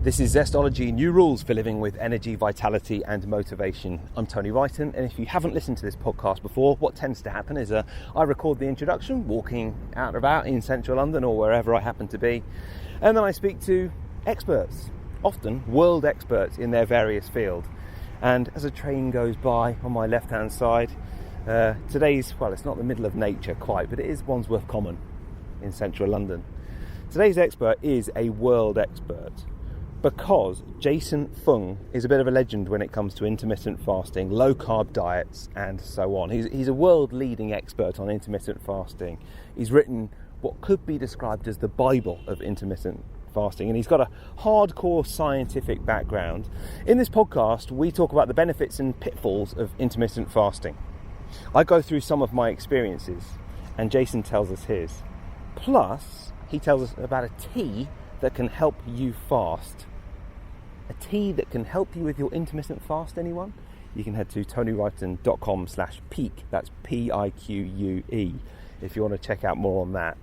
This is Zestology, new rules for living with energy, vitality and motivation. I'm Tony Wrighton, and if you haven't listened to this podcast before, what tends to happen is I record the introduction walking out and about in central London or wherever I happen to be, and then I speak to experts, often world experts in their various fields. And as a train goes by on my left hand side, today's, well, it's not the middle of nature quite, but it is Wandsworth Common in central London. Today's expert is a world expert, because Dr Fung is a bit of a legend when it comes to intermittent fasting, low-carb diets, and so on. He's a world-leading expert on intermittent fasting. He's written what could be described as the Bible of intermittent fasting, and he's got a hardcore scientific background. In this podcast, we talk about the benefits and pitfalls of intermittent fasting. I go through some of my experiences, and Jason tells us his. Plus, he tells us about a tea that can help you fast. A tea that can help you with your intermittent fast, anyone? You can head to tonywrighton.com/peak, that's P-I-Q-U-E, if you want to check out more on that.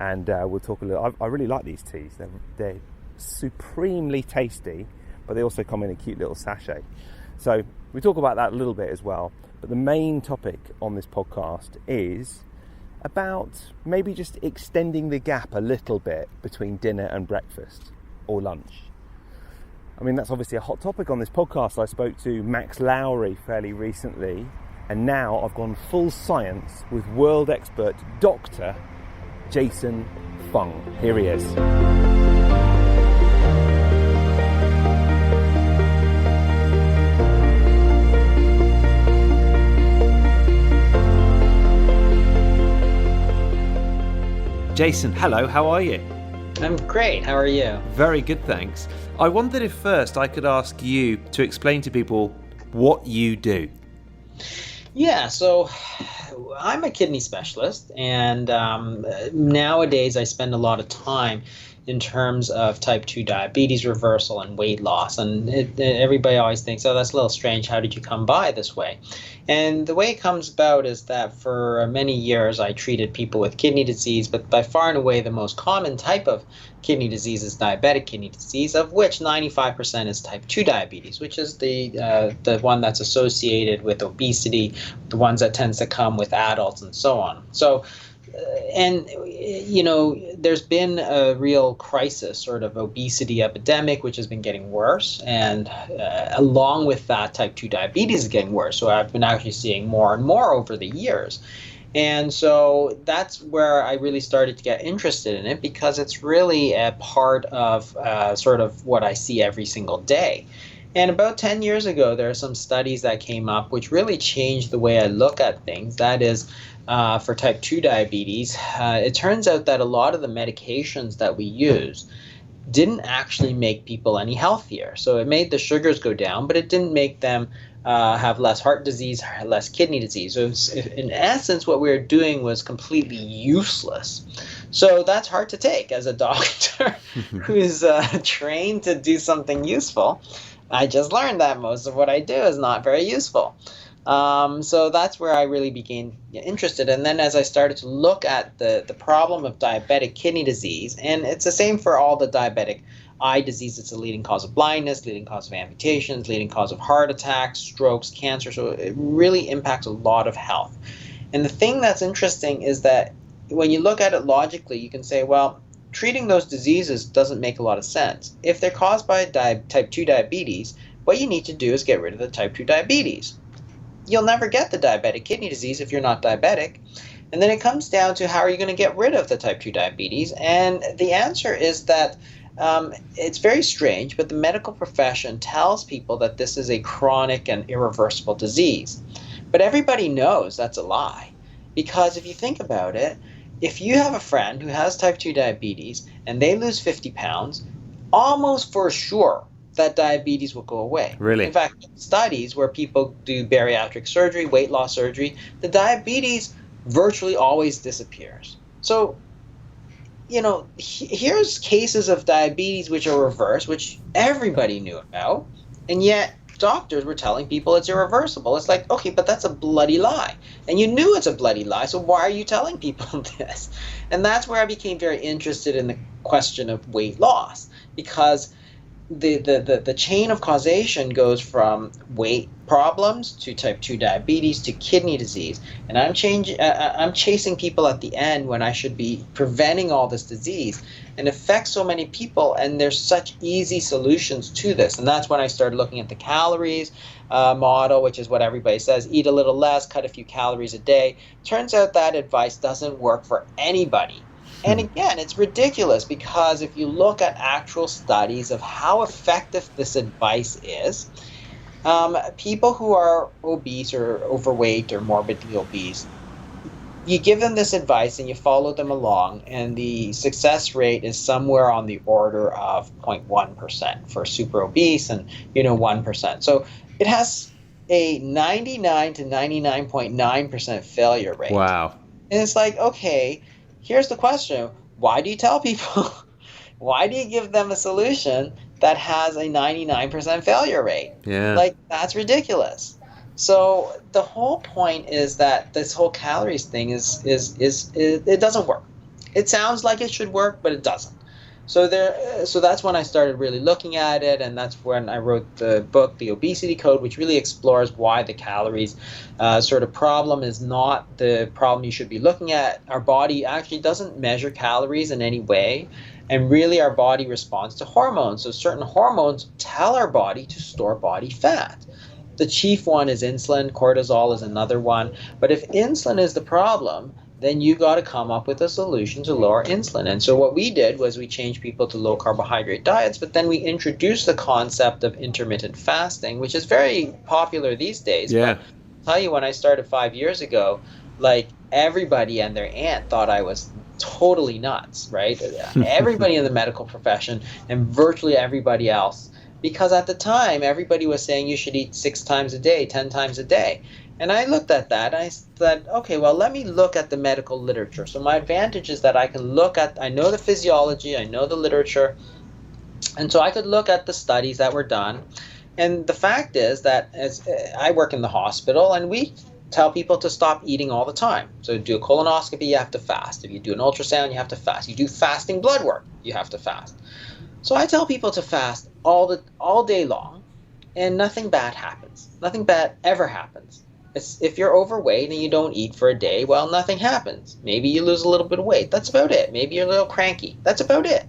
And we'll talk a little. I really like these teas. They're supremely tasty, but they also come in a cute little sachet. So we talk about that a little bit as well. But the main topic on this podcast is about maybe just extending the gap a little bit between dinner and breakfast or lunch. I mean, that's obviously a hot topic on this podcast. I spoke to Max Lowery fairly recently, and now I've gone full science with world expert Dr. Dr Fung. Here he is. Jason, hello, how are you? I'm great, how are you? Very good, thanks. I wondered if first I could ask you to explain to people what you do. Yeah, so I'm a kidney specialist, and nowadays I spend a lot of time in terms of type 2 diabetes reversal and weight loss. And everybody always thinks, oh, that's a little strange. How did you come by this way? And the way it comes about is that for many years I treated people with kidney disease, but by far and away the most common type of kidney disease is diabetic kidney disease, of which 95% is type 2 diabetes, which is the one that's associated with obesity, the ones that tends to come with adults and so on. So and, you know, there's been a real crisis, sort of obesity epidemic, which has been getting worse. And along with that, type 2 diabetes is getting worse. So I've been actually seeing more and more over the years. And so that's where I really started to get interested in it, because it's really a part of sort of what I see every single day. And about 10 years ago, there are some studies that came up which really changed the way I look at things. That is, for type 2 diabetes, it turns out that a lot of the medications that we use didn't actually make people any healthier. So it made the sugars go down, but it didn't make them have less heart disease, less kidney disease. So in essence, what we were doing was completely useless. So that's hard to take as a doctor who's trained to do something useful. I just learned that most of what I do is not very useful. So that's where I really became interested. And then as I started to look at the problem of diabetic kidney disease, and it's the same for all the diabetic eye disease. It's a leading cause of blindness, leading cause of amputations, leading cause of heart attacks, strokes, cancer. So it really impacts a lot of health. And the thing that's interesting is that when you look at it logically, you can say, well, treating those diseases doesn't make a lot of sense. If they're caused by type 2 diabetes, what you need to do is get rid of the type 2 diabetes. You'll never get the diabetic kidney disease if you're not diabetic. And then it comes down to, how are you going to get rid of the type 2 diabetes? And the answer is that it's very strange, but the medical profession tells people that this is a chronic and irreversible disease. But everybody knows that's a lie. Because if you think about it, if you have a friend who has type 2 diabetes and they lose 50 pounds, almost for sure that diabetes will go away. Really? In fact, studies where people do bariatric surgery, weight loss surgery, the diabetes virtually always disappears. So, you know, here's cases of diabetes which are reversed, which everybody knew about, and yet doctors were telling people it's irreversible. It's like, okay, but that's a bloody lie. And you knew it's a bloody lie, so why are you telling people this? And that's where I became very interested in the question of weight loss, because the chain of causation goes from weight problems to type 2 diabetes to kidney disease, and I'm chasing people at the end when I should be preventing all this disease, and affects so many people, and there's such easy solutions to this. And that's when I started looking at the calories model, which is what everybody says: eat a little less, cut a few calories a day. Turns out that advice doesn't work for anybody. And again, it's ridiculous, because if you look at actual studies of how effective this advice is, people who are obese or overweight or morbidly obese, you give them this advice and you follow them along, and the success rate is somewhere on the order of 0.1% for super obese, and 1%. So it has a 99 to 99.9% failure rate. Wow. And it's like, okay, here's the question. Why do you tell people? Why do you give them a solution that has a 99% failure rate? Yeah. Like, that's ridiculous. So the whole point is that this whole calories thing is it doesn't work. It sounds like it should work, but it doesn't. So that's when I started really looking at it, and that's when I wrote the book, The Obesity Code, which really explores why the calories sort of problem is not the problem you should be looking at. Our body actually doesn't measure calories in any way, and really our body responds to hormones. So certain hormones tell our body to store body fat. The chief one is insulin. Cortisol is another one. But if insulin is the problem, then you got to come up with a solution to lower insulin. And so what we did was we changed people to low carbohydrate diets, but then we introduced the concept of intermittent fasting, which is very popular these days. Yeah. But I'll tell you, when I started 5 years ago, like, everybody and their aunt thought I was totally nuts, right? Everybody in the medical profession and virtually everybody else. Because at the time, everybody was saying you should eat 6 times a day, 10 times a day. And I looked at that, and I said, okay, well, let me look at the medical literature. So my advantage is that I know the physiology, I know the literature, and so I could look at the studies that were done. And the fact is that as I work in the hospital, and we tell people to stop eating all the time. So do a colonoscopy, you have to fast. If you do an ultrasound, you have to fast. You do fasting blood work, you have to fast. So I tell people to fast all day long, and nothing bad happens. Nothing bad ever happens. If you're overweight and you don't eat for a day, well, nothing happens. Maybe you lose a little bit of weight. That's about it. Maybe you're a little cranky. That's about it.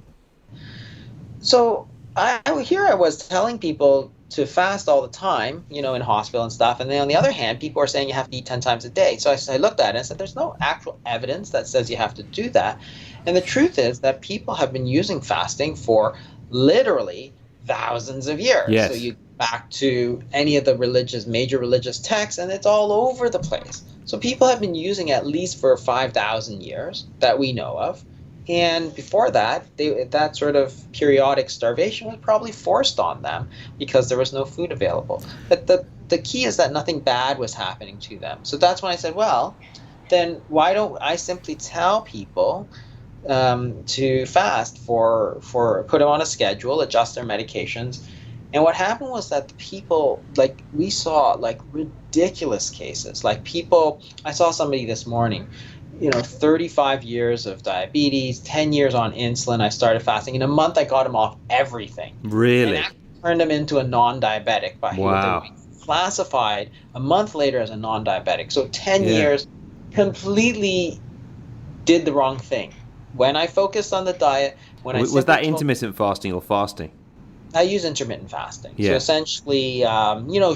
So I was telling people to fast all the time, in hospital and stuff. And then on the other hand, people are saying you have to eat 10 times a day. So I looked at it and said, there's no actual evidence that says you have to do that. And the truth is that people have been using fasting for literally thousands of years. Yes. So you back to any of the major religious texts, and it's all over the place. So people have been using at least for 5,000 years that we know of. And before that, that sort of periodic starvation was probably forced on them because there was no food available. But the key is that nothing bad was happening to them. So that's when I said, well, then why don't I simply tell people to fast for put them on a schedule, adjust their medications. And what happened was that the people, like, we saw like ridiculous cases. Like, people, I saw somebody this morning, 35 years of diabetes, 10 years on insulin. I started fasting. In a month, I got him off everything. Really? And I turned him into a non-diabetic by classified a month later as a non-diabetic. So 10 years completely did the wrong thing. When I focused on the diet, was that intermittent fasting or fasting? I use intermittent fasting. Yeah. So essentially,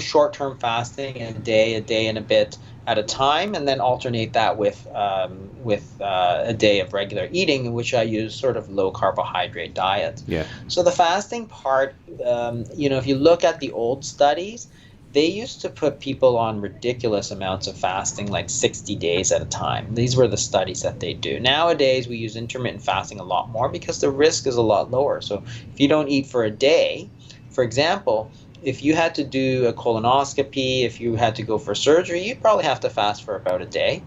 short-term fasting, a day and a bit at a time, and then alternate that with a day of regular eating, in which I use sort of low carbohydrate diet. Yeah. So the fasting part, if you look at the old studies, they used to put people on ridiculous amounts of fasting, like 60 days at a time. These were the studies that they do. Nowadays, we use intermittent fasting a lot more because the risk is a lot lower. So if you don't eat for a day, for example, if you had to do a colonoscopy, if you had to go for surgery, you'd probably have to fast for about a day.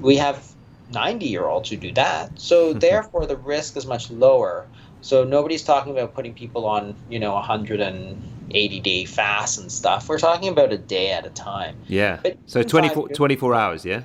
We have 90-year-olds who do that. So therefore, the risk is much lower. So nobody's talking about putting people on, 180-day fasts and stuff. We're talking about a day at a time. Yeah. But so 24 hours, yeah?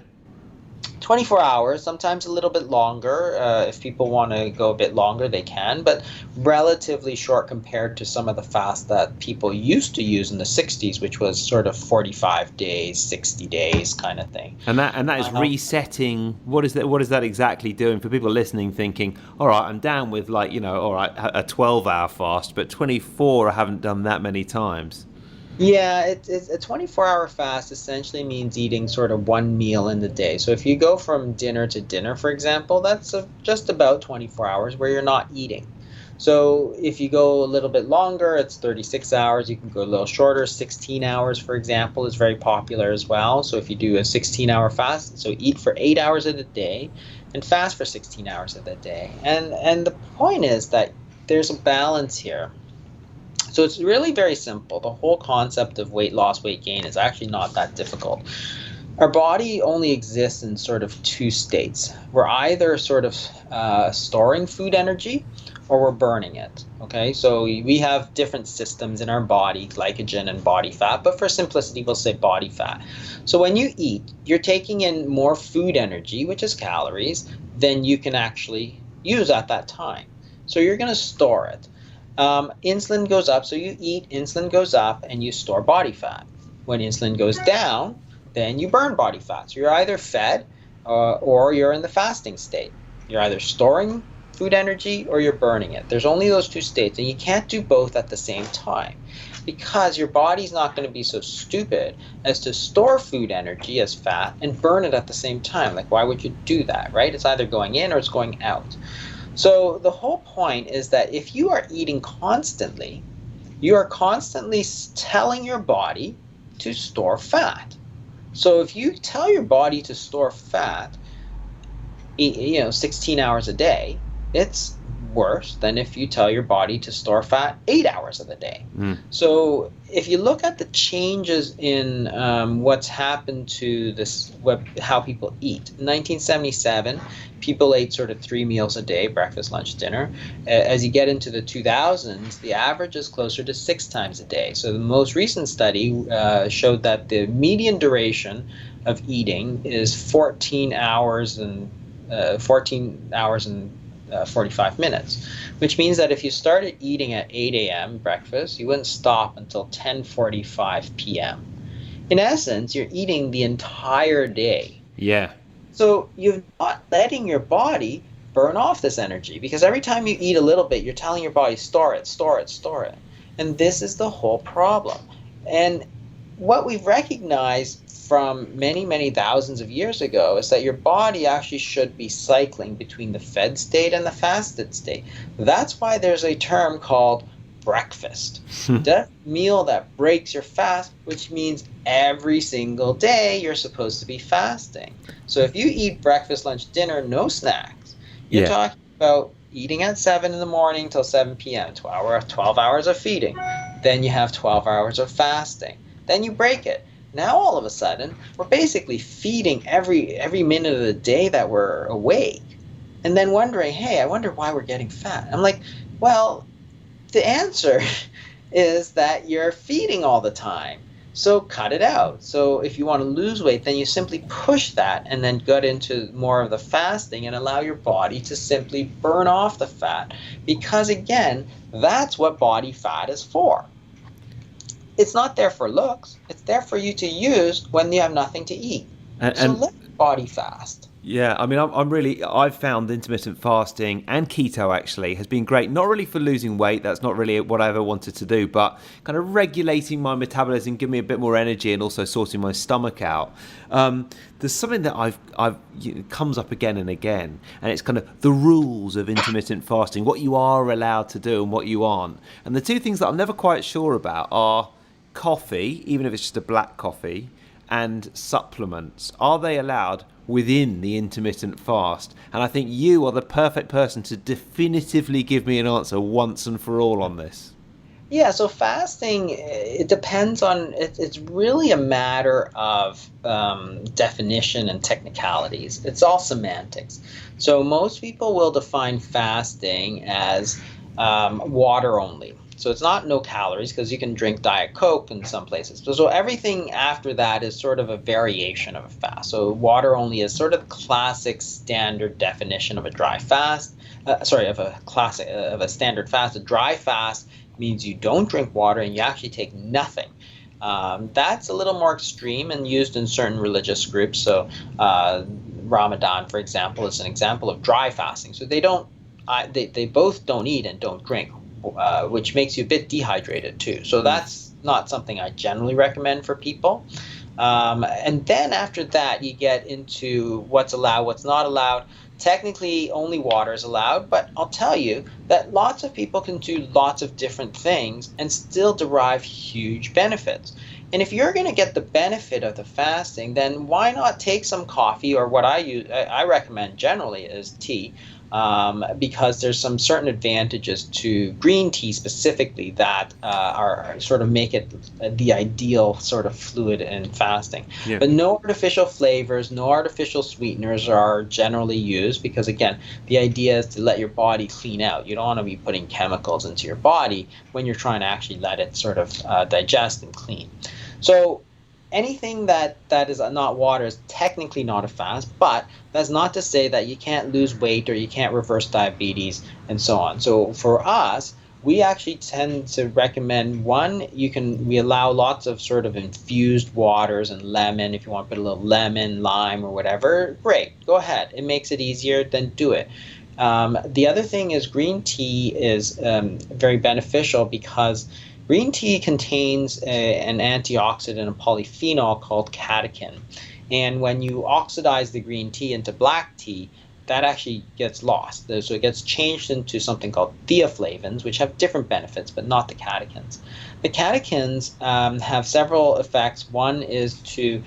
24 hours, sometimes a little bit longer. If people want to go a bit longer, they can, but relatively short compared to some of the fast that people used to use in the 60s, which was sort of 45 days, 60 days kind of thing. And that is resetting. What is that exactly doing for people listening, thinking, all right, I'm down with all right, a 12-hour fast, but 24 I haven't done that many times. Yeah, it's a 24-hour fast essentially means eating sort of one meal in the day. So if you go from dinner to dinner, for example, that's just about 24 hours where you're not eating. So if you go a little bit longer, it's 36 hours. You can go a little shorter. 16 hours, for example, is very popular as well. So if you do a 16-hour fast, so eat for 8 hours of the day and fast for 16 hours of the day. And the point is that there's a balance here. So it's really very simple. The whole concept of weight loss, weight gain is actually not that difficult. Our body only exists in sort of two states. We're either sort of storing food energy or we're burning it. Okay, so we have different systems in our body, glycogen and body fat, but for simplicity, we'll say body fat. So when you eat, you're taking in more food energy, which is calories, than you can actually use at that time. So you're going to store it. Insulin goes up, so you eat, insulin goes up, and you store body fat. When insulin goes down, then you burn body fat. So you're either fed or you're in the fasting state. You're either storing food energy or you're burning it. There's only those two states, and you can't do both at the same time because your body's not going to be so stupid as to store food energy as fat and burn it at the same time. Like, why would you do that, right? It's either going in or it's going out. So the whole point is that if you are eating constantly, you are constantly telling your body to store fat. So if you tell your body to store fat, 16 hours a day, it's worse than if you tell your body to store fat 8 hours of the day. So if you look at the changes in what's happened to how people eat, in 1977, people ate sort of 3 meals a day, breakfast, lunch, dinner. As you get into the 2000s, the average is closer to 6 times a day. So the most recent study showed that the median duration of eating is 14 hours and 45 minutes, which means that if you started eating at 8 a.m. breakfast, you wouldn't stop until 10:45 p.m. In essence, you're eating the entire day. Yeah. So you're not letting your body burn off this energy, because every time you eat a little bit, you're telling your body, store it, store it, store it. And this is the whole problem. And what we've recognized from many, many thousands of years ago is that your body actually should be cycling between the fed state and the fasted state. That's why there's a term called breakfast. That meal that breaks your fast, which means every single day you're supposed to be fasting. So if you eat breakfast, lunch, dinner, no snacks, you're talking about eating at 7 in the morning till 7 p.m., 12 hours of feeding. Then you have 12 hours of fasting. Then you break it. Now all of a sudden, we're basically feeding every minute of the day that we're awake, and then wondering, hey, I wonder why we're getting fat. I'm like, well, the answer is that you're feeding all the time. So cut it out. So if you want to lose weight, then you simply push that and then get into more of the fasting and allow your body to simply burn off the fat. Because again, that's what body fat is for. It's not there for looks. It's there for you to use when you have nothing to eat. So let body fast. Yeah, I mean, I've found intermittent fasting and keto actually has been great, not really for losing weight, that's not really what I ever wanted to do, but kind of regulating my metabolism, giving me a bit more energy and also sorting my stomach out. There's something that comes up again and again, and it's kind of the rules of intermittent fasting, what you are allowed to do and what you aren't. And the two things that I'm never quite sure about are coffee, even if it's just a black coffee, and supplements. Are they allowed within the intermittent fast? And I think you are the perfect person to definitively give me an answer once and for all on this. Yeah, so fasting, it depends on, it's really a matter of definition and technicalities. It's all semantics. So most people will define fasting as water only. So it's not no calories, because you can drink Diet Coke in some places. So everything after that is sort of a variation of a fast. So water only is sort of the classic standard definition of a dry fast. Of a standard fast. A dry fast means you don't drink water and you actually take nothing. That's a little more extreme and used in certain religious groups. So Ramadan, for example, is an example of dry fasting. So they both don't eat and don't drink, which makes you a bit dehydrated too. So that's not something I generally recommend for people. And then after that, you get into what's allowed, what's not allowed. Technically, only water is allowed, but I'll tell you that lots of people can do lots of different things and still derive huge benefits. And if you're going to get the benefit of the fasting, then why not take some coffee, or what I recommend generally is tea, because there's some certain advantages to green tea specifically that are sort of make it the ideal sort of fluid in fasting. Yeah. But no artificial flavors, no artificial sweeteners are generally used, because again, the idea is to let your body clean out. You don't want to be putting chemicals into your body when you're trying to actually let it sort of digest and clean. So anything that is not water is technically not a fast, but that's not to say that you can't lose weight or you can't reverse diabetes and so on. So for us, we actually tend to recommend we allow lots of sort of infused waters and lemon. If you want to put a little lemon, lime, or whatever, great, go ahead. It makes it easier, then do it. The other thing is green tea is very beneficial, because green tea contains an antioxidant, a polyphenol called catechin. And when you oxidize the green tea into black tea, that actually gets lost. So it gets changed into something called theaflavins, which have different benefits, but not the catechins. The catechins have several effects. One is to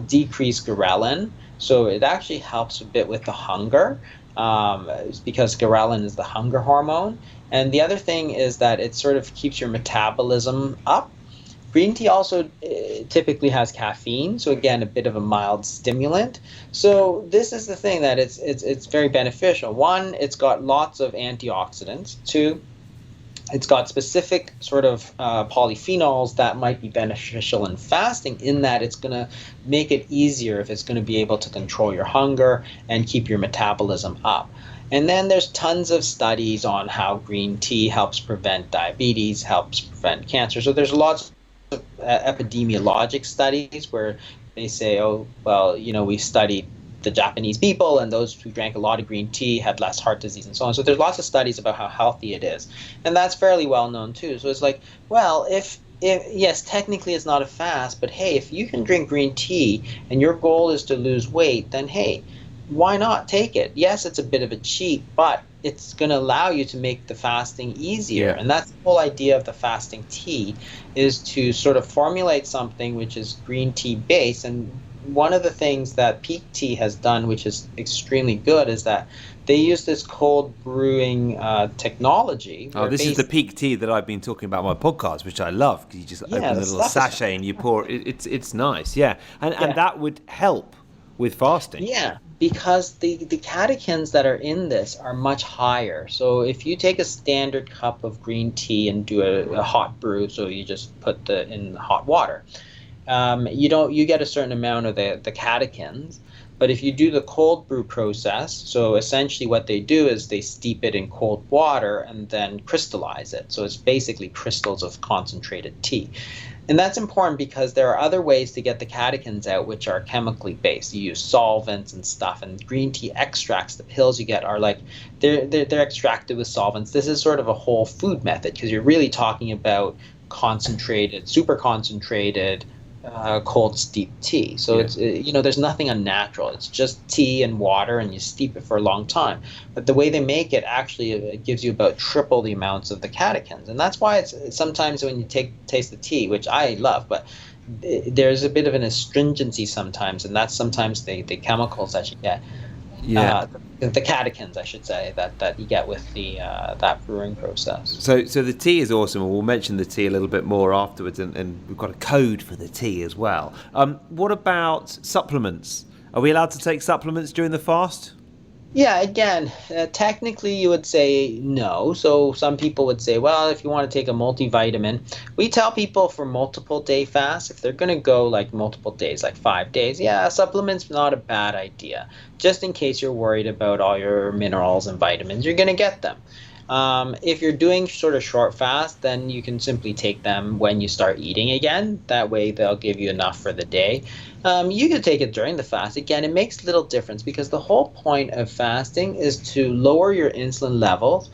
decrease ghrelin. So it actually helps a bit with the hunger, because ghrelin is the hunger hormone. And the other thing is that it sort of keeps your metabolism up. Green tea also typically has caffeine, so again, a bit of a mild stimulant. So this is the thing, that it's very beneficial. One, it's got lots of antioxidants. Two, it's got specific sort of polyphenols that might be beneficial in fasting, in that it's going to make it easier if it's going to be able to control your hunger and keep your metabolism up. And then there's tons of studies on how green tea helps prevent diabetes, helps prevent cancer. So there's lots of epidemiologic studies where they say, oh, well, we studied the Japanese people, and those who drank a lot of green tea had less heart disease and so on. So there's lots of studies about how healthy it is. And that's fairly well known too. So it's like, well, if yes, technically it's not a fast, but hey, if you can drink green tea and your goal is to lose weight, then hey, why not take it? Yes, it's a bit of a cheat, but it's going to allow you to make the fasting easier. Yeah. And that's the whole idea of the fasting tea, is to sort of formulate something which is green tea based. And one of the things that Peak Tea has done, which is extremely good, is that they use this cold brewing technology. Oh, this is the Peak Tea that I've been talking about on my podcast, which I love, because you just open a little sachet and you pour. It's nice, yeah. And that would help with fasting. Yeah, because the catechins that are in this are much higher. So if you take a standard cup of green tea and do a hot brew, so you just put in hot water, you get a certain amount of the catechins. But if you do the cold brew process, so essentially what they do is they steep it in cold water and then crystallize it. So it's basically crystals of concentrated tea. And that's important because there are other ways to get the catechins out, which are chemically based. You use solvents and stuff, and green tea extracts, the pills you get, are like they're extracted with solvents. This is sort of a whole food method, because you're really talking about concentrated, super concentrated, cold steeped tea. So it's there's nothing unnatural. It's just tea and water, and you steep it for a long time. But the way they make it actually it gives you about triple the amounts of the catechins, and that's why it's sometimes when you taste the tea, which I love, but there's a bit of an astringency sometimes, and that's sometimes the chemicals that you get. Yeah. The catechins, I should say, that you get with the that brewing process. So the tea is awesome, and we'll mention the tea a little bit more afterwards, and we've got a code for the tea as well. What about supplements? Are we allowed to take supplements during the fast? Yeah, again, technically you would say no. So some people would say, well, if you want to take a multivitamin, we tell people for multiple day fasts, if they're going to go like multiple days, like 5 days, yeah, supplement's not a bad idea. Just in case you're worried about all your minerals and vitamins, you're going to get them. If you're doing sort of short fast, then you can simply take them when you start eating again. That way they'll give you enough for the day. You could take it during the fast. Again, it makes little difference because the whole point of fasting is to lower your insulin levels.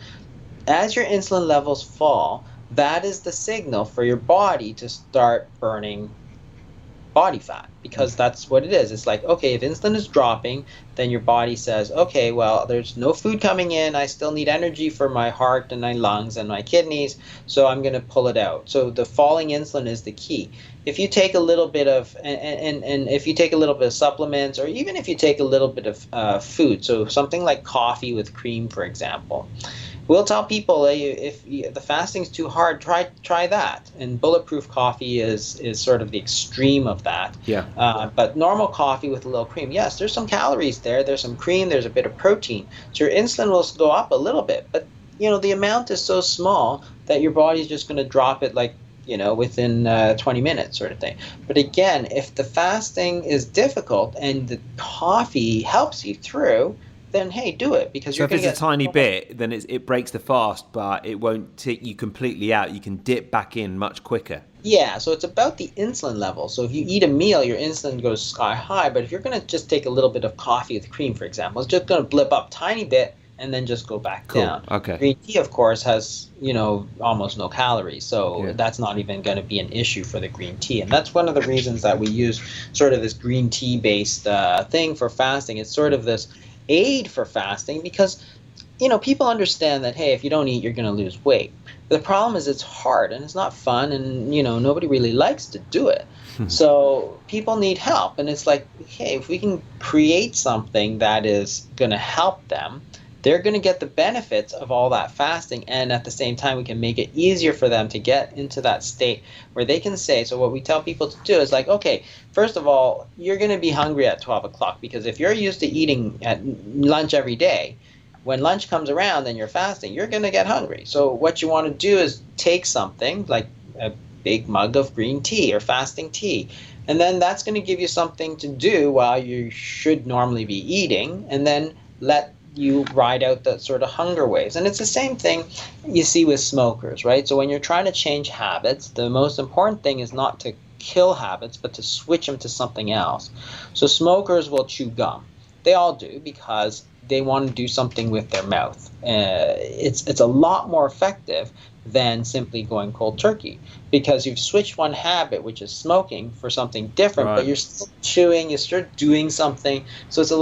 As your insulin levels fall, that is the signal for your body to start burning body fat, because that's what it is. It's like, okay, if insulin is dropping, then your body says, okay, well, there's no food coming in. I still need energy for my heart and my lungs and my kidneys, so I'm going to pull it out. So the falling insulin is the key. If you take a little bit of, and if you take a little bit of supplements, or even if you take a little bit of food, so something like coffee with cream, for example, we'll tell people, if the fasting's too hard, try that. And bulletproof coffee is sort of the extreme of that. Yeah. But normal coffee with a little cream, yes, there's some calories there. There's some cream. There's a bit of protein. So your insulin will go up a little bit, but the amount is so small that your body's just going to drop it like within 20 minutes sort of thing. But again, if the fasting is difficult and the coffee helps you through, then hey, do it, because so if it's a tiny bit, then it breaks the fast, but it won't take you completely out. You can dip back in much quicker. Yeah, so it's about the insulin level. So if you eat a meal, your insulin goes sky high. But if you're going to just take a little bit of coffee with cream, for example, it's just going to blip up a tiny bit and then just go back down. Okay. Green tea, of course, has almost no calories, so that's not even going to be an issue for the green tea. And that's one of the reasons that we use sort of this green tea based thing for fasting. It's sort of this aid for fasting, because people understand that, hey, if you don't eat, you're going to lose weight. The problem is it's hard and it's not fun, and nobody really likes to do it. So people need help, and it's like, hey, if we can create something that is going to help them, they're going to get the benefits of all that fasting, and at the same time we can make it easier for them to get into that state where they can say, so what we tell people to do is like, okay, first of all, you're going to be hungry at 12 o'clock, because if you're used to eating at lunch every day, when lunch comes around and you're fasting, you're going to get hungry. So what you want to do is take something like a big mug of green tea or fasting tea, and then that's going to give you something to do while you should normally be eating, and then let you ride out that sort of hunger waves. And it's the same thing you see with smokers, right? So when you're trying to change habits, the most important thing is not to kill habits, but to switch them to something else. So smokers will chew gum. They all do, because they want to do something with their mouth. It's a lot more effective than simply going cold turkey, because you've switched one habit, which is smoking, for something different, right. But you're still chewing, you're still doing something, so it's a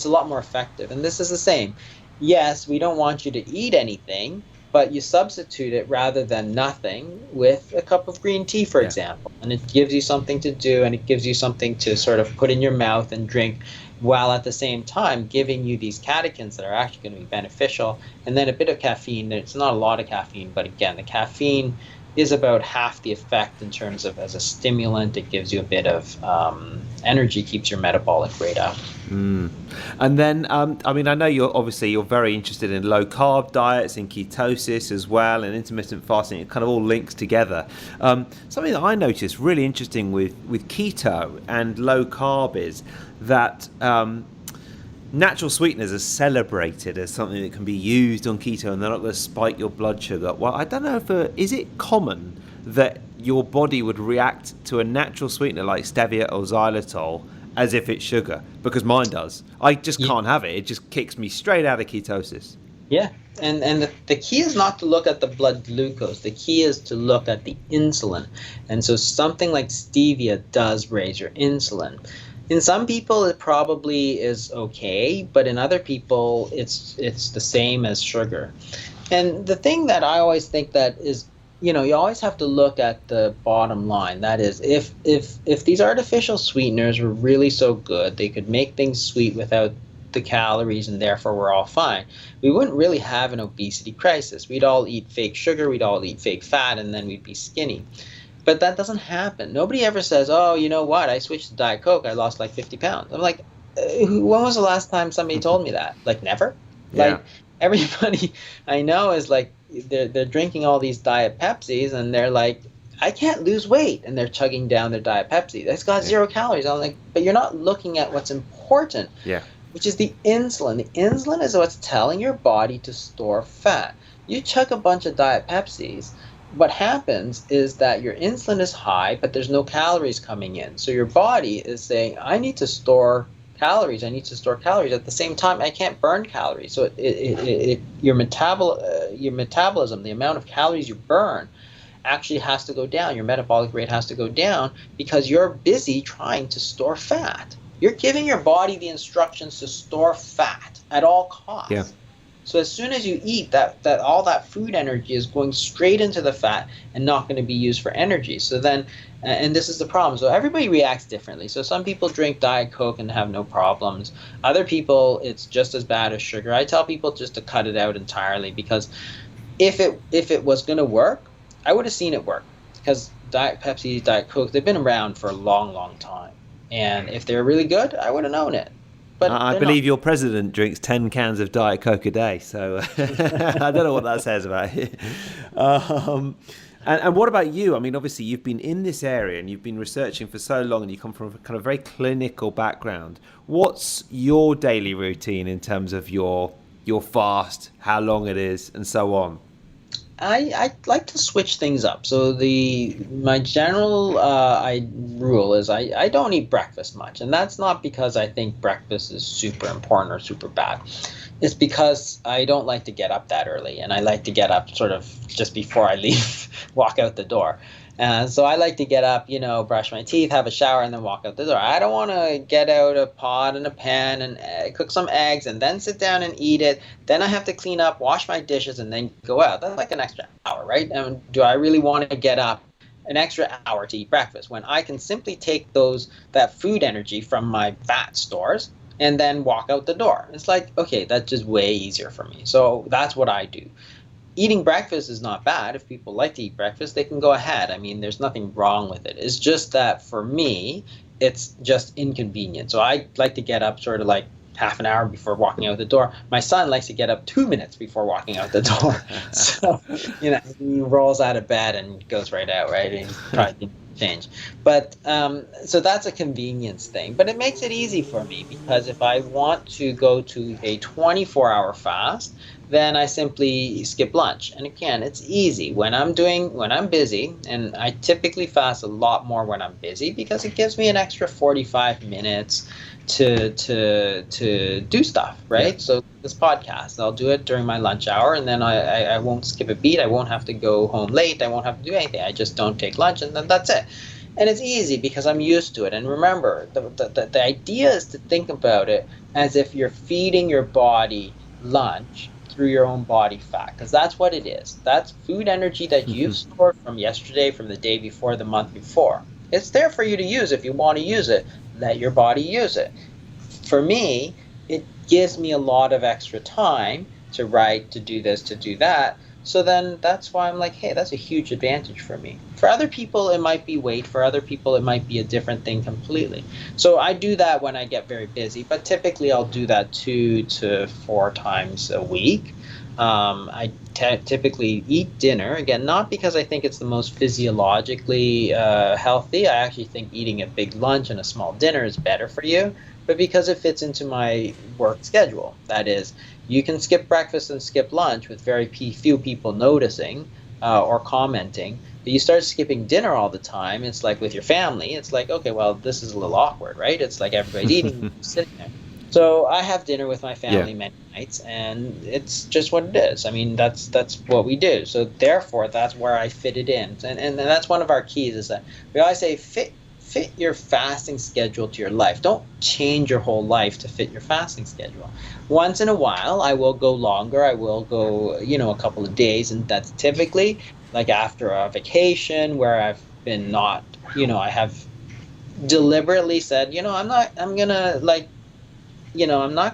lot more effective. And this is the same. Yes, we don't want you to eat anything, but you substitute it rather than nothing with a cup of green tea, for example, and it gives you something to do, and it gives you something to sort of put in your mouth and drink, while at the same time giving you these catechins that are actually going to be beneficial. And then a bit of caffeine. It's not a lot of caffeine, but again, the caffeine is about half the effect in terms of, as a stimulant, it gives you a bit of energy, keeps your metabolic rate up. And then, I know you're very interested in low carb diets, in ketosis as well, and intermittent fasting. It kind of all links together. Something that I noticed really interesting with keto and low carb is that natural sweeteners are celebrated as something that can be used on keto, and they're not going to spike your blood sugar. Well, I don't know is it common that your body would react to a natural sweetener like stevia or xylitol as if it's sugar? Because mine does. I just can't have it. It just kicks me straight out of ketosis. Yeah, and the key is not to look at the blood glucose. The key is to look at the insulin. And so something like stevia does raise your insulin. In some people, it probably is okay, but in other people, it's the same as sugar. And the thing that I always think that is, you always have to look at the bottom line. That is, if these artificial sweeteners were really so good, they could make things sweet without the calories, and therefore we're all fine, we wouldn't really have an obesity crisis. We'd all eat fake sugar, we'd all eat fake fat, and then we'd be skinny. But that doesn't happen. Nobody ever says, oh, you know what, I switched to Diet Coke, I lost like 50 pounds. I'm like, when was the last time somebody told me that? Like never. Yeah. Like everybody I know is like they're drinking all these Diet Pepsis and they're like, I can't lose weight, and they're chugging down their Diet Pepsi. That's got 0 calories. I'm like, but you're not looking at what's important, Yeah. which is the insulin. The insulin is what's telling your body to store fat. You chug a bunch of Diet Pepsis, what happens is that your insulin is high, but there's no calories coming in. So your body is saying, I need to store calories. I need to store calories. At the same time, I can't burn calories. So your metabolism, the amount of calories you burn, actually has to go down. Your metabolic rate has to go down because you're busy trying to store fat. You're giving your body the instructions to store fat at all costs. Yeah. So as soon as you eat, that all that food energy is going straight into the fat and not going to be used for energy. So then, and this is the problem. So everybody reacts differently. So some people drink Diet Coke and have no problems. Other people, it's just as bad as sugar. I tell people just to cut it out entirely, because if it was going to work, I would have seen it work, because Diet Pepsi, Diet Coke, they've been around for a long, long time. And if they're really good, I would have known it. But I believe your president drinks 10 cans of Diet Coke a day, so I don't know what that says about you. And what about you? I mean, obviously, you've been in this area and you've been researching for so long, and you come from a kind of very clinical background. What's your daily routine in terms of your fast, how long it is, and so on? I like to switch things up. So my general rule is I don't eat breakfast much, and that's not because I think breakfast is super important or super bad. It's because I don't like to get up that early, and I like to get up sort of just before I leave, walk out the door. So I like to get up, brush my teeth, have a shower, and then walk out the door. I don't want to get out a pot and a pan and cook some eggs and then sit down and eat it. Then I have to clean up, wash my dishes, and then go out. That's like an extra hour, right? And do I really want to get up an extra hour to eat breakfast when I can simply take that food energy from my fat stores and then walk out the door? It's like, okay, that's just way easier for me. So that's what I do. Eating breakfast is not bad. If people like to eat breakfast, they can go ahead. I mean, there's nothing wrong with it. It's just that for me, it's just inconvenient. So I like to get up sort of like half an hour before walking out the door. My son likes to get up 2 minutes before walking out the door. So, he rolls out of bed and goes right out, right? And tries to change. But so that's a convenience thing. But it makes it easy for me, because if I want to go to a 24-hour fast, then I simply skip lunch. And again, it's easy. When I'm busy, and I typically fast a lot more when I'm busy, because it gives me an extra 45 minutes to do stuff, right? Yeah. So this podcast, I'll do it during my lunch hour, and then I won't skip a beat. I won't have to go home late. I won't have to do anything. I just don't take lunch, and then that's it. And it's easy because I'm used to it. And remember, the idea is to think about it as if you're feeding your body lunch through your own body fat, because that's what it is. That's food energy that you've stored from yesterday, from the day before, the month before. It's there for you to use if you want to use it. Let your body use it. For me, it gives me a lot of extra time to write, to do this, to do that. So then that's why I'm like, hey, that's a huge advantage for me. For other people, it might be weight. For other people, it might be a different thing completely. So I do that when I get very busy, but typically I'll do that 2 to 4 times a week. I typically eat dinner, again, not because I think it's the most physiologically healthy. I actually think eating a big lunch and a small dinner is better for you, but because it fits into my work schedule. That is, you can skip breakfast and skip lunch with very few people noticing or commenting, but you start skipping dinner all the time. It's like with your family, it's like, okay, well, this is a little awkward, right? It's like everybody's eating, sitting there. So I have dinner with my family many nights, and it's just what it is. I mean, that's what we do. So therefore, that's where I fit it in. And that's one of our keys, is that we always say fit your fasting schedule to your life. Don't change your whole life to fit your fasting schedule. Once in a while, I will go longer. I will go, a couple of days, and that's typically like after a vacation where I've been not, I have deliberately said, I'm not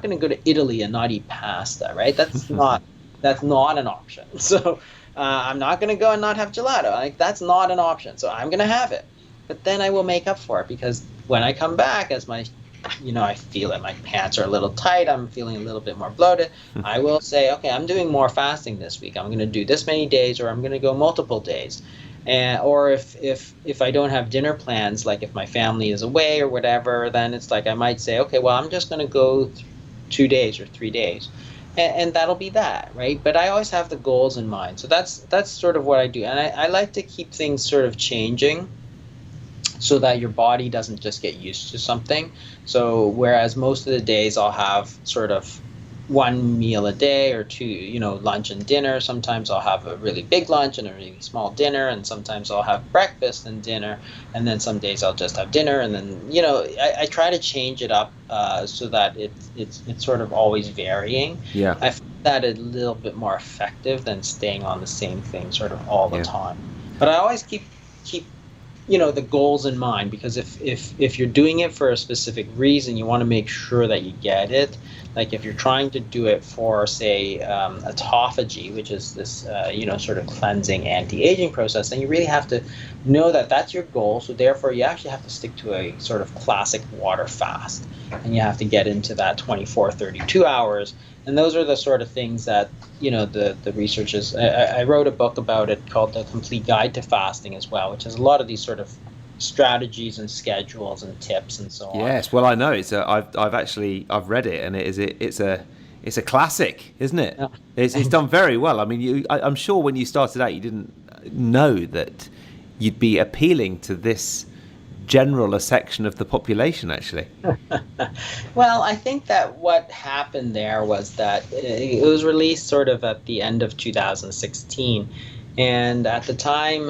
going to go to Italy and not eat pasta, right? That's not an option. So I'm not going to go and not have gelato. Like, that's not an option. So I'm going to have it. But then I will make up for it, because when I come back, as my I feel that my pants are a little tight, I'm feeling a little bit more bloated, I will say, okay, I'm doing more fasting this week. I'm going to do this many days, or I'm going to go multiple days. And or if I don't have dinner plans, like if my family is away or whatever, then it's like I might say, okay, well, I'm just going to go 2 days or 3 days. And that'll be that, right? But I always have the goals in mind. So that's sort of what I do. And I like to keep things sort of changing so that your body doesn't just get used to something. So whereas most of the days I'll have sort of one meal a day or two, lunch and dinner. Sometimes I'll have a really big lunch and a really small dinner, and sometimes I'll have breakfast and dinner, and then some days I'll just have dinner, and then I try to change it up so that it's sort of always varying. Yeah, I find that a little bit more effective than staying on the same thing sort of all the time. But I always keep the goals in mind, because if you're doing it for a specific reason, you want to make sure that you get it. Like if you're trying to do it for, say, autophagy, which is this sort of cleansing anti-aging process, then you really have to know that that's your goal. So therefore you actually have to stick to a sort of classic water fast, and you have to get into that 24, 32 hours. And those are the sort of things that the researchers. I wrote a book about it called The Complete Guide to Fasting as well, which has a lot of these sort of strategies and schedules and tips and so on. Yes, well, I know I've read it, and it's a classic, isn't it? Yeah. It's done very well. I mean, I'm sure when you started out, you didn't know that you'd be appealing to this general a section of the population, actually. Well, I think that what happened there was that it was released sort of at the end of 2016. And at the time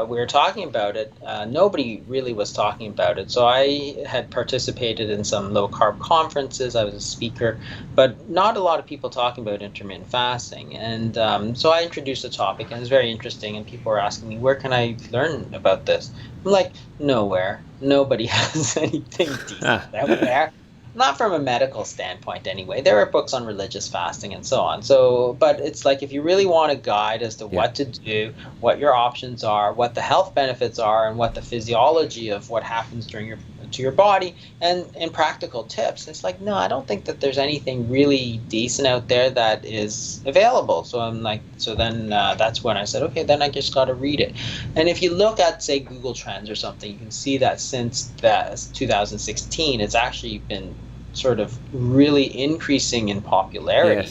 we were talking about it, nobody really was talking about it. So I had participated in some low-carb conferences. I was a speaker, but not a lot of people talking about intermittent fasting. And so I introduced the topic, and it was very interesting. And people were asking me, where can I learn about this? I'm like, nowhere. Nobody has anything decent out there. Not from a medical standpoint anyway. There are books on religious fasting and so on. So, but it's like if you really want a guide as to what to do, what your options are, what the health benefits are, and what the physiology of what happens to your body, and practical tips, it's like, no, I don't think that there's anything really decent out there that is available. So I'm like, then that's when I said, okay, then I just got to read it. And if you look at, say, Google Trends or something, you can see that since 2016, it's actually been sort of really increasing in popularity.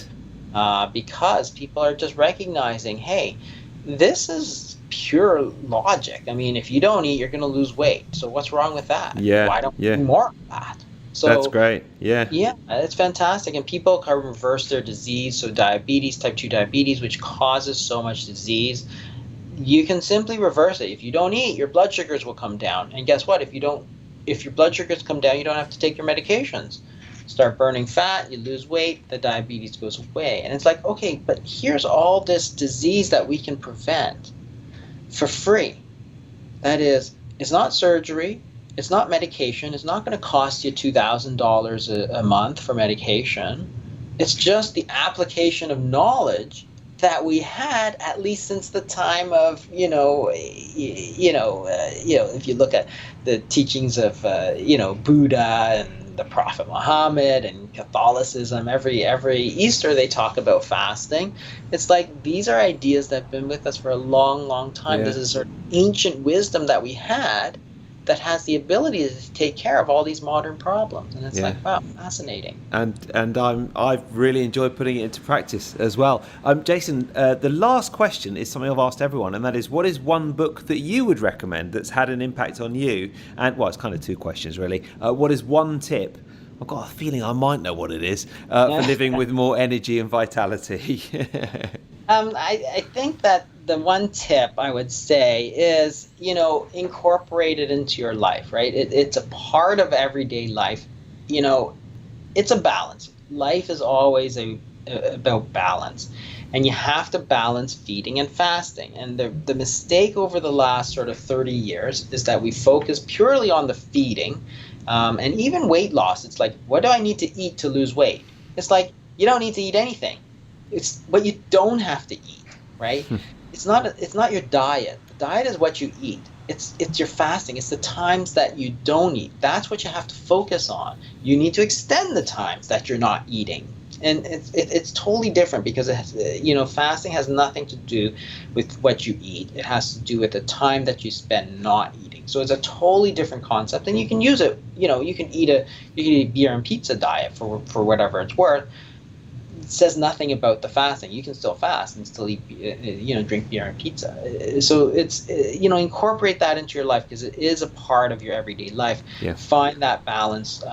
Yes. Because people are just recognizing, hey, this is pure logic. I mean, if you don't eat, you're going to lose weight. So what's wrong with that? Yeah. Why don't we do more of that? So that's great. Yeah. Yeah, it's fantastic. And people can reverse their disease. So diabetes, type 2 diabetes, which causes so much disease, you can simply reverse it. If you don't eat, your blood sugars will come down. And guess what? If your blood sugars come down, you don't have to take your medications. Start burning fat, you lose weight, the diabetes goes away. And it's like, okay, but here's all this disease that we can prevent for free. That is, it's not surgery, it's not medication, it's not going to cost you $2,000 a month for medication. It's just the application of knowledge that we had, at least since the time of, if you look at the teachings of, Buddha and the Prophet Muhammad and Catholicism, every Easter they talk about fasting. It's like these are ideas that have been with us for a long, long time. Yeah. This is sort of ancient wisdom that we had that has the ability to take care of all these modern problems. And it's like, wow, fascinating. And I've really enjoyed putting it into practice as well. Jason, the last question is something I've asked everyone, and that is, what is one book that you would recommend that's had an impact on you? And, well, it's kind of two questions, really. What is one tip? I've got a feeling I might know what it is for living with more energy and vitality. I think that the one tip I would say is, incorporate it into your life, right? It's a part of everyday life. It's a balance. Life is always about balance. And you have to balance feeding and fasting. And the mistake over the last sort of 30 years is that we focus purely on the feeding. And even weight loss, it's like, what do I need to eat to lose weight? It's like, you don't need to eat anything. But you don't have to eat, right? It's not your diet. The diet is what you eat. it's your fasting. It's the times that you don't eat. That's what you have to focus on. You need to extend the times that you're not eating. And it's totally different because fasting has nothing to do with what you eat. It has to do with the time that you spend not eating. So it's a totally different concept, and you can use it. You can eat a beer and pizza diet for whatever it's worth. It says nothing about the fasting. You can still fast and still eat, drink beer and pizza. So it's, incorporate that into your life because it is a part of your everyday life. Yeah. Find that balance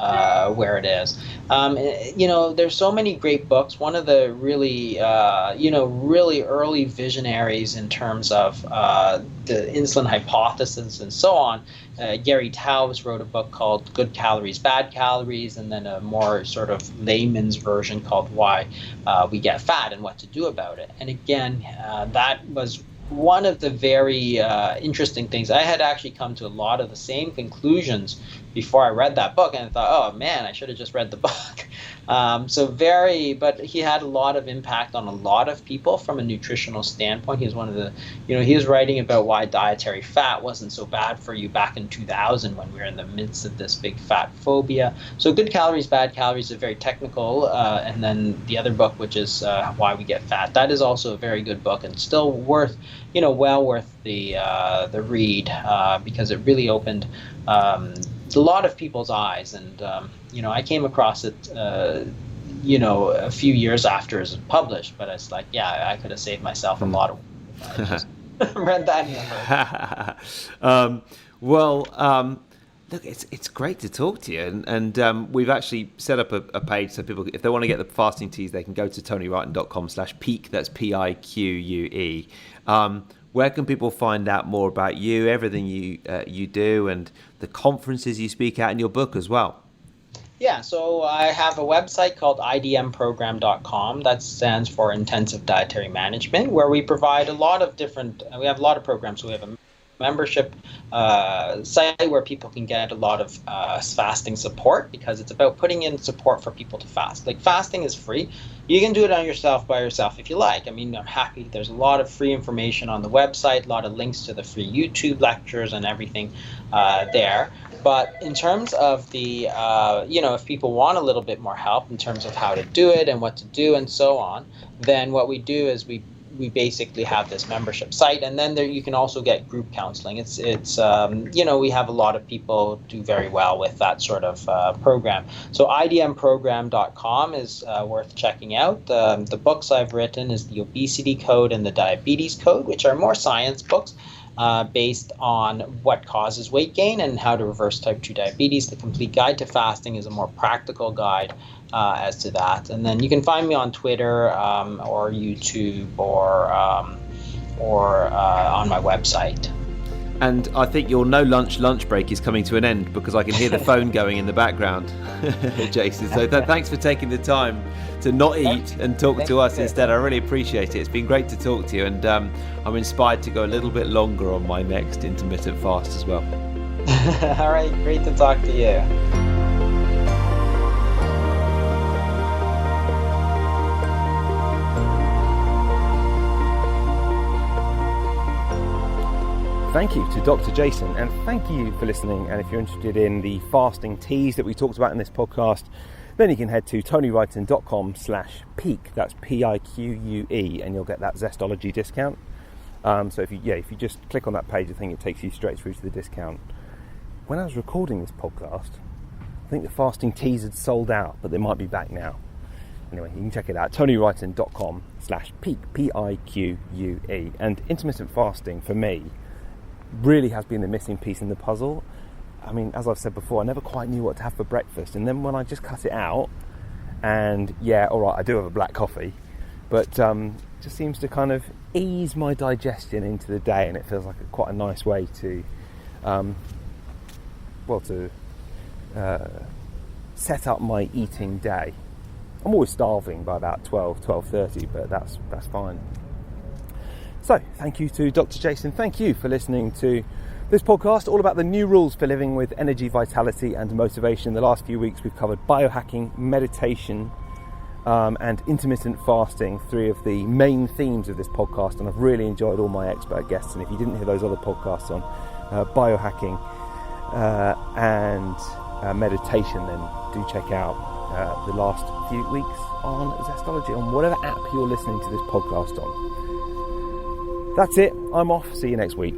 where it is. There's so many great books. One of the really, really early visionaries in terms of the insulin hypothesis and so on, Gary Taubes wrote a book called Good Calories, Bad Calories, and then a more sort of layman's version called Why We Get Fat and What to Do About It. And again, that was one of the very interesting things. I had actually come to a lot of the same conclusions before I read that book, and I thought, oh man, I should have just read the book. But he had a lot of impact on a lot of people from a nutritional standpoint. He was one of the, he was writing about why dietary fat wasn't so bad for you back in 2000 when we were in the midst of this big fat phobia. So Good Calories, Bad Calories is very technical. And then the other book, which is Why We Get Fat, that is also a very good book and still worth, well worth the read because it really opened a lot of people's eyes. And, I came across it, a few years after it was published, but it's like, yeah, I could have saved myself a lot of work if I just read that in the Look, it's great to talk to you, and we've actually set up a page so people, if they want to get the fasting teas, they can go to TonyWrighton.com/peak. That's PIQUE. Where can people find out more about you, everything you do, and the conferences you speak at in your book as well? Yeah, so I have a website called idmprogram.com. That stands for Intensive Dietary Management, where we provide we have a lot of programs. So we have a membership site where people can get a lot of fasting support because it's about putting in support for people to fast. Like, fasting is free. You can do it by yourself if you like. I mean, I'm happy. There's a lot of free information on the website, a lot of links to the free YouTube lectures and everything there. But in terms of the, if people want a little bit more help in terms of how to do it and what to do and so on, then what we do is we basically have this membership site, and then there you can also get group counseling. It's we have a lot of people do very well with that sort of program. So idmprogram.com is worth checking out. The books I've written is the Obesity Code and the Diabetes Code, which are more science books based on what causes weight gain and how to reverse type 2 diabetes. The Complete Guide to Fasting is a more practical guide as to that. And then you can find me on Twitter or YouTube or on my website. And I think your no lunch break is coming to an end because I can hear the phone going in the background, Jason. So thanks for taking the time to not eat and talk to us instead. I really appreciate it. It's been great to talk to you, and I'm inspired to go a little bit longer on my next intermittent fast as well. All right, great to talk to you. Thank you to Dr. Jason, and thank you for listening. And if you're interested in the fasting teas that we talked about in this podcast, then you can head to TonyWrighton.com/peak. That's PIQUE, and you'll get that Zestology discount. So if you just click on that page, I think it takes you straight through to the discount. When I was recording this podcast, I think the fasting teas had sold out, but they might be back now. Anyway, you can check it out, TonyWrighton.com/peak, PIQUE. And intermittent fasting, for me, really has been the missing piece in the puzzle. I mean, as I've said before, I never quite knew what to have for breakfast, and then when I just cut it out, and I do have a black coffee, but just seems to kind of ease my digestion into the day, and it feels like quite a nice way to set up my eating day. I'm always starving by about 12:30, but that's fine. So, thank you to Dr. Jason. Thank you for listening to this podcast, all about the new rules for living with energy, vitality and motivation. In the last few weeks, we've covered biohacking, meditation, and intermittent fasting, three of the main themes of this podcast. And I've really enjoyed all my expert guests. And if you didn't hear those other podcasts on biohacking and meditation, then do check out the last few weeks on Zestology, on whatever app you're listening to this podcast on. That's it. I'm off. See you next week.